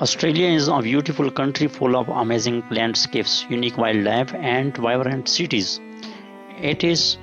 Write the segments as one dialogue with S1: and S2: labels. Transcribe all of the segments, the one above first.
S1: Australia is a beautiful country full of amazing landscapes, unique wildlife, and vibrant cities. It is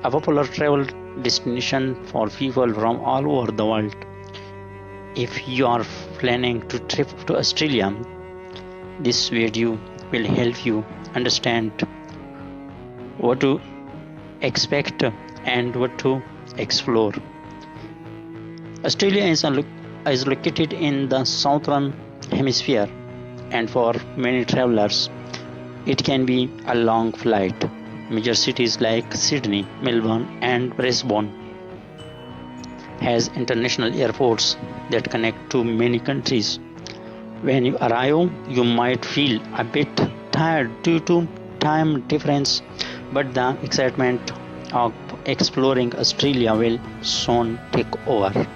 S1: a popular travel destination for people from all over the world. If you are planning to trip to Australia, this video will help you understand what to expect and what to explore. Australia is located in the southern hemisphere, and for many travelers, it can be a long flight. Major cities like Sydney, Melbourne, and Brisbane has international airports that connect to many countries. When you arrive, you might feel a bit tired due to time difference, but the excitement of exploring Australia will soon take over.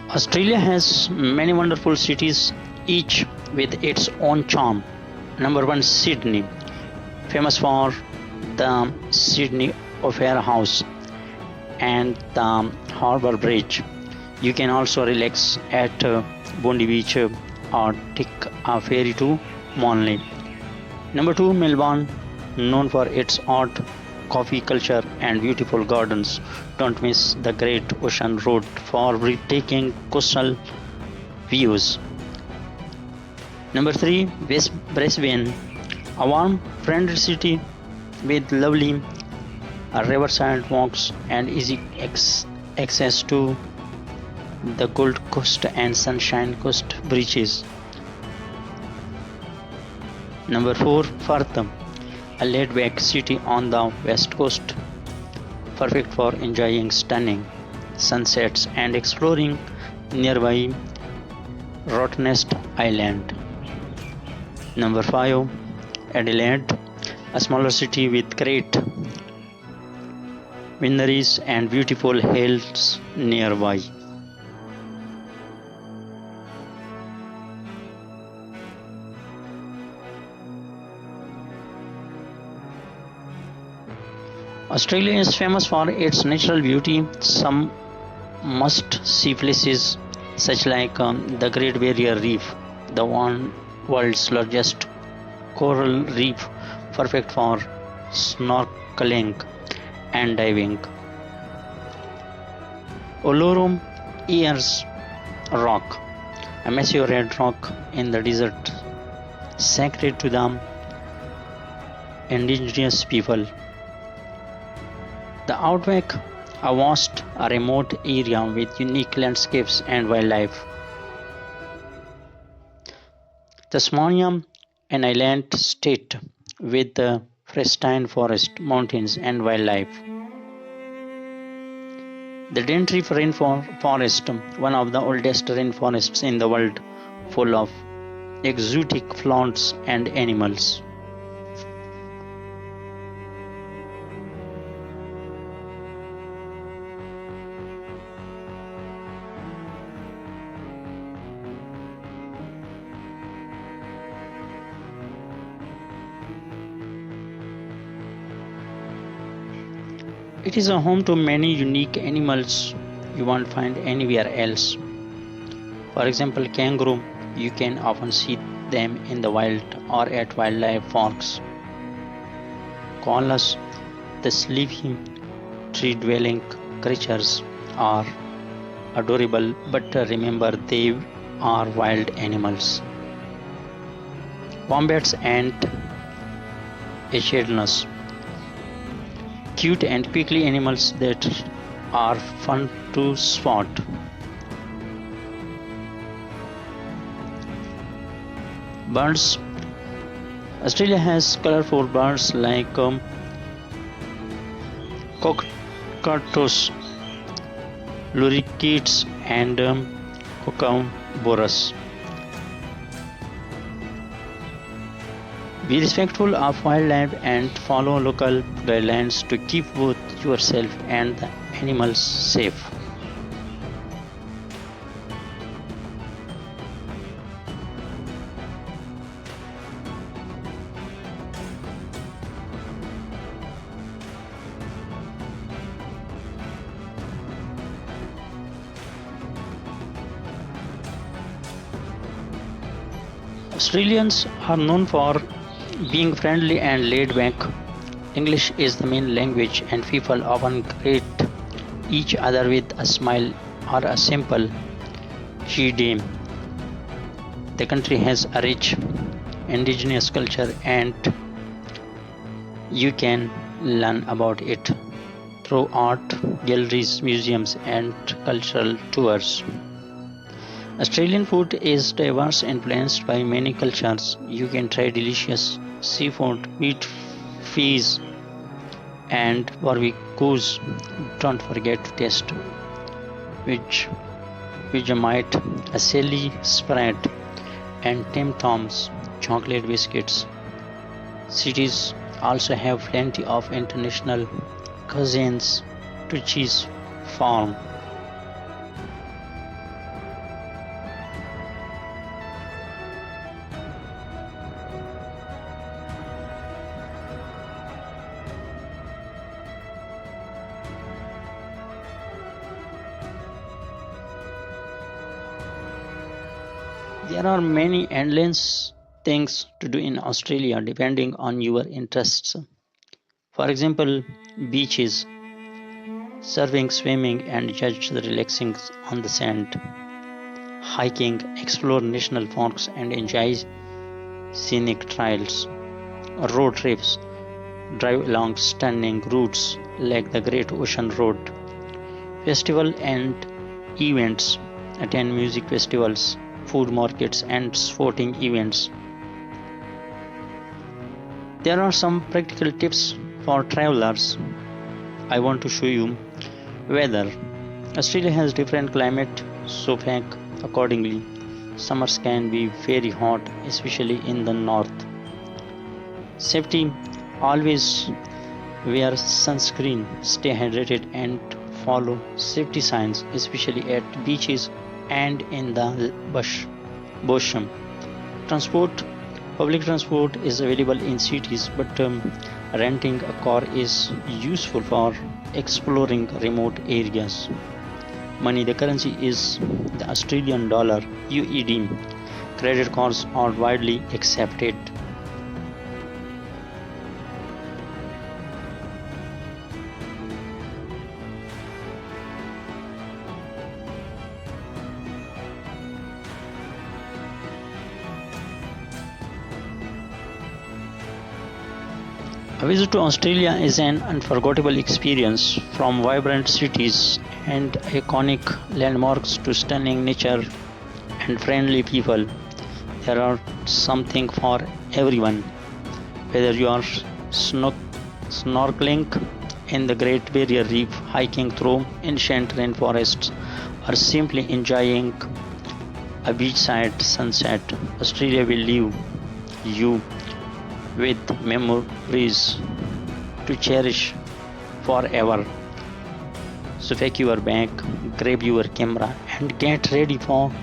S1: Australia has many wonderful cities, each with its own charm. Number one, Sydney, famous for the Sydney Opera House and the Harbour Bridge. You can also relax at Bondi Beach or take a ferry to Manly. Number two, Melbourne, known for its art, coffee culture, and beautiful gardens. Don't miss the Great Ocean Road for breathtaking coastal views. Number three, West Brisbane, a warm, friendly city with lovely riverside walks and easy access to the Gold Coast and Sunshine Coast beaches. Number four, Perth, a laid-back city on the west coast, perfect for enjoying stunning sunsets and exploring nearby Rottnest Island. Number 5, Adelaide, a smaller city with great wineries and beautiful hills nearby. Australia is famous for its natural beauty. Some must-see places such like the Great Barrier Reef, the world's largest coral reef, perfect for snorkeling and diving. Uluru Ears Rock, a massive red rock in the desert, sacred to the Indigenous people. The Outback, a vast, remote area with unique landscapes and wildlife. Tasmania, an island state with pristine forest, mountains, and wildlife. The Daintree Rainforest, one of the oldest rainforests in the world, full of exotic plants and animals. It is a home to many unique animals you won't find anywhere else. For example, kangaroo, you can often see them in the wild or at wildlife parks. Koalas, the sleepy tree-dwelling creatures, are adorable, but remember they are wild animals. Wombats and echidnas, cute and quickly animals that are fun to spot. Birds. Australia has colorful birds like cockatoos, lorikeets, and kookaburras. Be respectful of wildlife and follow local guidelines to keep both yourself and the animals safe. Australians are known for being friendly and laid back. English is the main language, and people often greet each other with a smile or a simple "G'day." The country has a rich Indigenous culture, and you can learn about it through art galleries, museums, and cultural tours. Australian food is diverse, influenced by many cultures. You can try delicious seafood, meat, fish, and barbecues. Don't forget to taste which Vegemite, a silly spread, and Tim Tams chocolate biscuits. Cities also have plenty of international cuisines to choose from. There are many endless things to do in Australia depending on your interests. For example, beaches, surfing, swimming, and just relaxing on the sand, hiking, explore national parks, and enjoy scenic trails, road trips, drive along stunning routes like the Great Ocean Road, festival and events, attend music festivals, food markets, and sporting events. There are some practical tips for travelers. I want to show you weather. Australia has different climate, so pack accordingly. Summers can be very hot, especially in the north. Safety: always wear sunscreen, stay hydrated, and follow safety signs, especially at beaches and in the bush. Transport: public transport is available in cities, but renting a car is useful for exploring remote areas. Money: the currency is the Australian dollar, UED. Credit cards are widely accepted. A visit to Australia is an unforgettable experience. From vibrant cities and iconic landmarks to stunning nature and friendly people, there are something for everyone. Whether you are snorkeling in the Great Barrier Reef, hiking through ancient rainforests, or simply enjoying a beachside sunset, Australia will leave you with memories to cherish forever. So pack your bag, grab your camera, and get ready for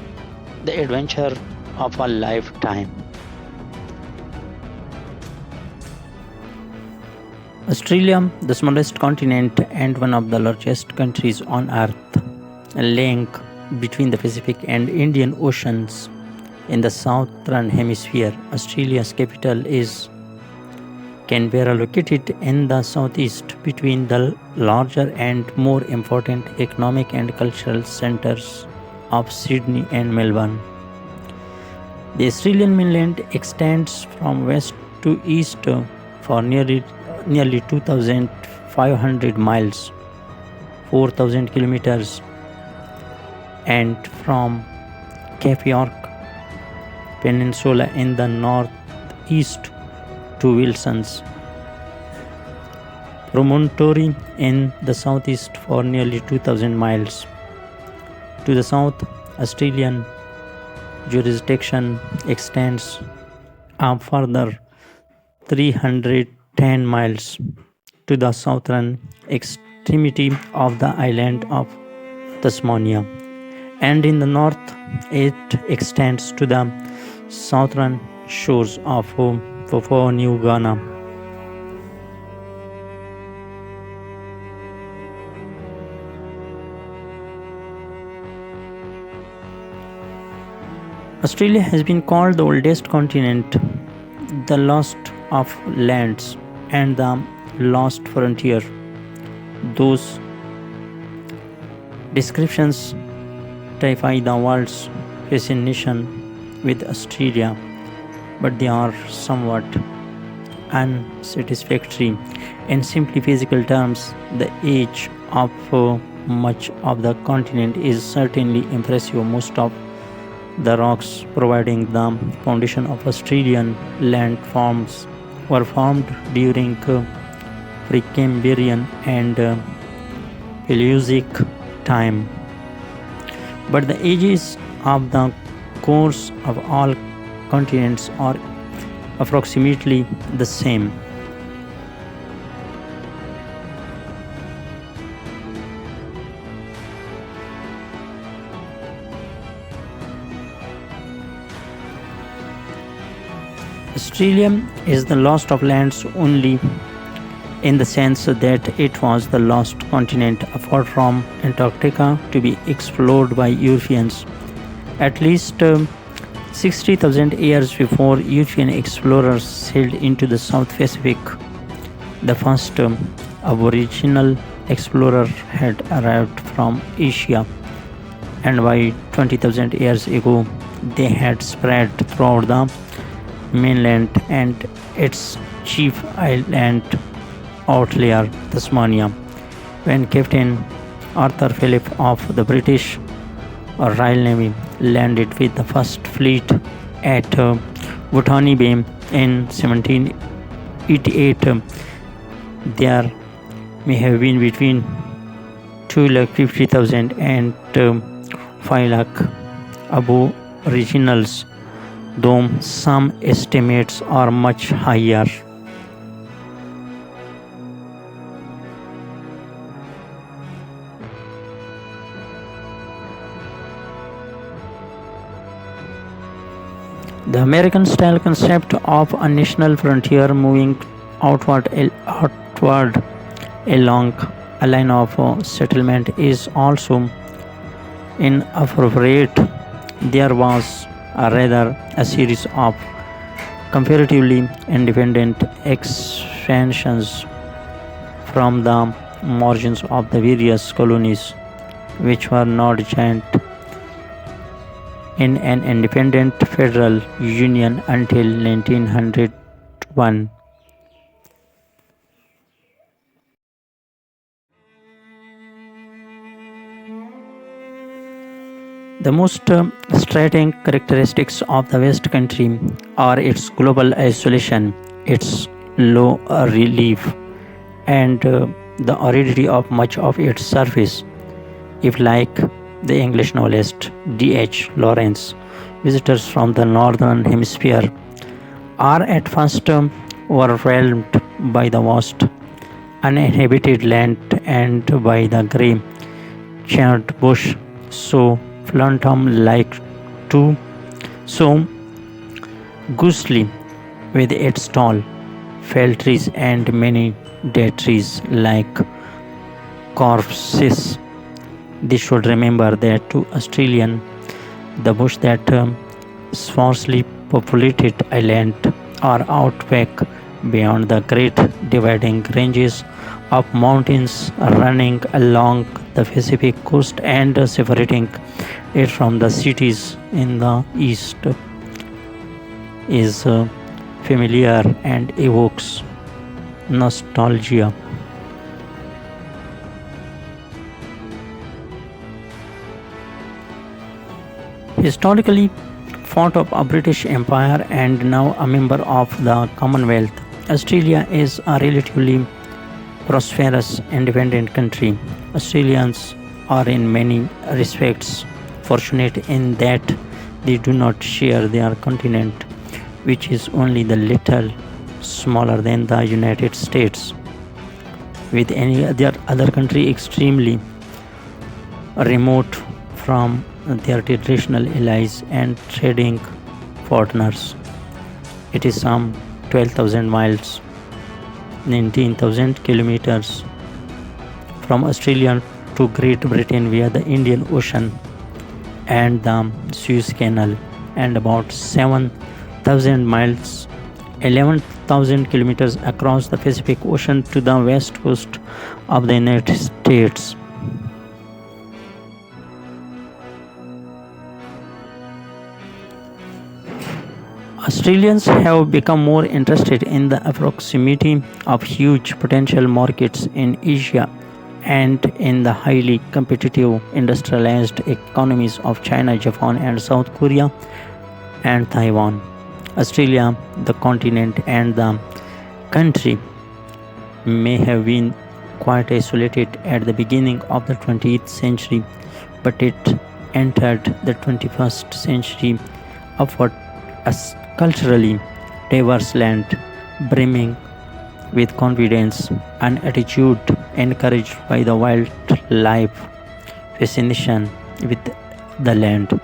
S1: the adventure of a lifetime. Australia, the smallest continent and one of the largest countries on Earth, a link between the Pacific and Indian Oceans. In the southern hemisphere, Australia's capital is Canberra, located in the southeast between the larger and more important economic and cultural centres of Sydney and Melbourne. The Australian mainland extends from west to east for nearly 2,500 miles, 4,000 kilometers, and from Cape York Peninsula in the northeast to Wilson's Promontory in the southeast for nearly 2,000 miles. To the south, Australian jurisdiction extends a further 310 miles to the southern extremity of the island of Tasmania, and in the north it extends to the southern shores of Papua New Guinea. Australia has been called the oldest continent, the lost of lands, and the lost frontier. Those descriptions typify the world's fascination with Australia, but they are somewhat unsatisfactory. In simply physical terms, the age of much of the continent is certainly impressive. Most of the rocks providing the foundation of Australian landforms were formed during Precambrian and Paleozoic time. But the ages of the cores of all continents are approximately the same. Australia is the lost of lands only in the sense that it was the lost continent apart from Antarctica to be explored by Europeans. At least 60,000 years before European explorers sailed into the South Pacific, the first Aboriginal explorer had arrived from Asia, and by 20,000 years ago, they had spread throughout the mainland and its chief island outlier, Tasmania. When Captain Arthur Phillip of the British Royal Navy landed with the first fleet at Botany Bay in 1788, there may have been between 250,000 and 5 lakh Aboriginals, though some estimates are much higher. The American style concept of a national frontier moving outward along a line of settlement is also inappropriate. There was a series of comparatively independent expansions from the margins of the various colonies, which were not joined in an independent federal union until 1901. The most striking characteristics of the West Country are its global isolation, its low relief, and the aridity of much of its surface. If, like the English novelist D.H. Lawrence, visitors from the northern hemisphere are at first overwhelmed by the vast uninhabited land and by the grey charred bush, so phantom-like too, so ghostly with its tall, felled trees and many dead trees like corpses. They should remember that to Australian, the bush that sparsely populated island or outback beyond the great dividing ranges of mountains running along the Pacific coast and separating it from the cities in the east is familiar and evokes nostalgia. Historically part of a British Empire and now a member of the Commonwealth, Australia is a relatively prosperous independent country. Australians are in many respects fortunate in that they do not share their continent, which is only the little smaller than the United States, with any other country extremely remote from their traditional allies and trading partners. It is some 12,000 miles, 19,000 kilometers from Australia to Great Britain via the Indian Ocean and the Suez Canal. and about 7,000 miles, 11,000 kilometers across the Pacific Ocean to the west coast of the United States. Australians have become more interested in the proximity of huge potential markets in Asia and in the highly competitive industrialized economies of China, Japan, and South Korea and Taiwan. Australia, the continent, and the country may have been quite isolated at the beginning of the 20th century, but it entered the 21st century of what a culturally diverse land, brimming with confidence, an attitude encouraged by the wildlife fascination with the land.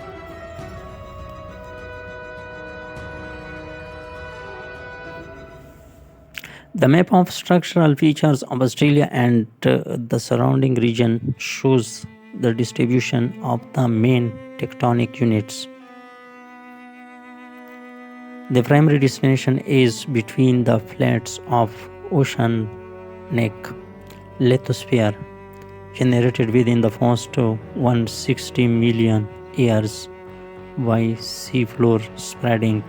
S1: The map of structural features of Australia and the surrounding region shows the distribution of the main tectonic units. The primary destination is between the flats of oceanic lithosphere generated within the first 160 million years by seafloor spreading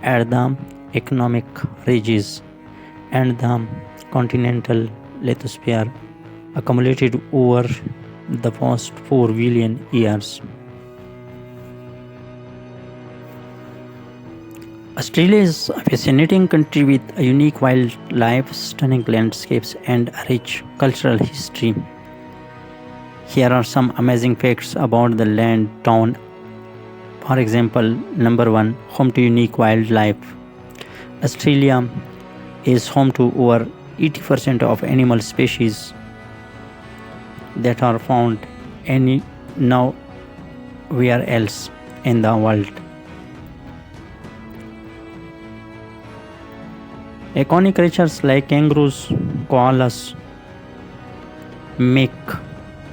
S1: at the economic ridges, and the continental lithosphere accumulated over the past 4 billion years. Australia is a fascinating country with a unique wildlife, stunning landscapes, and a rich cultural history. Here are some amazing facts about the land town. For example, number 1, home to unique wildlife. Australia is home to over 80% of animal species that are found nowhere else in the world. Iconic creatures like kangaroos, koalas make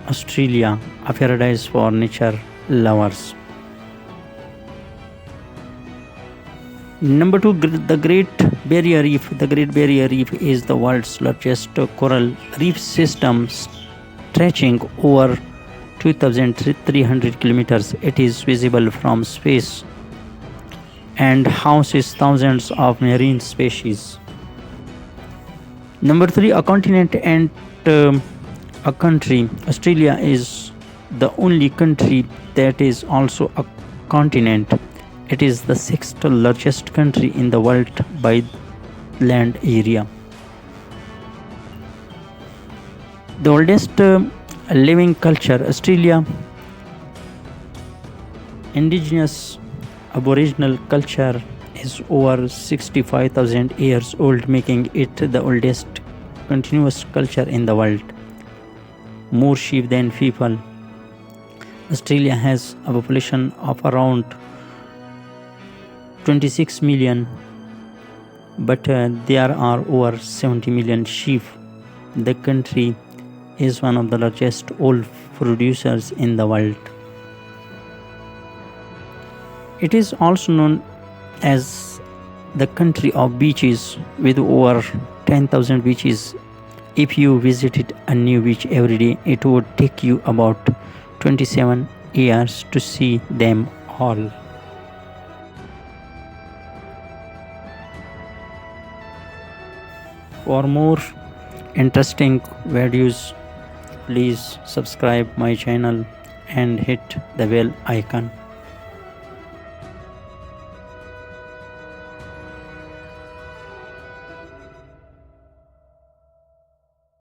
S1: Australia a paradise for nature lovers. Number 2, the Great Barrier Reef. The Great Barrier Reef is the world's largest coral reef system, stretching over 2,300 kilometers. It is visible from space and houses thousands of marine species. Number 3, a continent and a country. Australia is the only country that is also a continent. It is the 6th largest country in the world by land area. The oldest living culture, Australia, Indigenous Aboriginal culture is over 65,000 years old, making it the oldest continuous culture in the world. More sheep than people. Australia has a population of around 26 million, but there are over 70 million sheep. The country is one of the largest wool producers in the world. It is also known as the country of beaches, with over 10,000 beaches. If you visited a new beach every day, it would take you about 27 years to see them all. For more interesting videos, please subscribe my channel and hit the bell icon.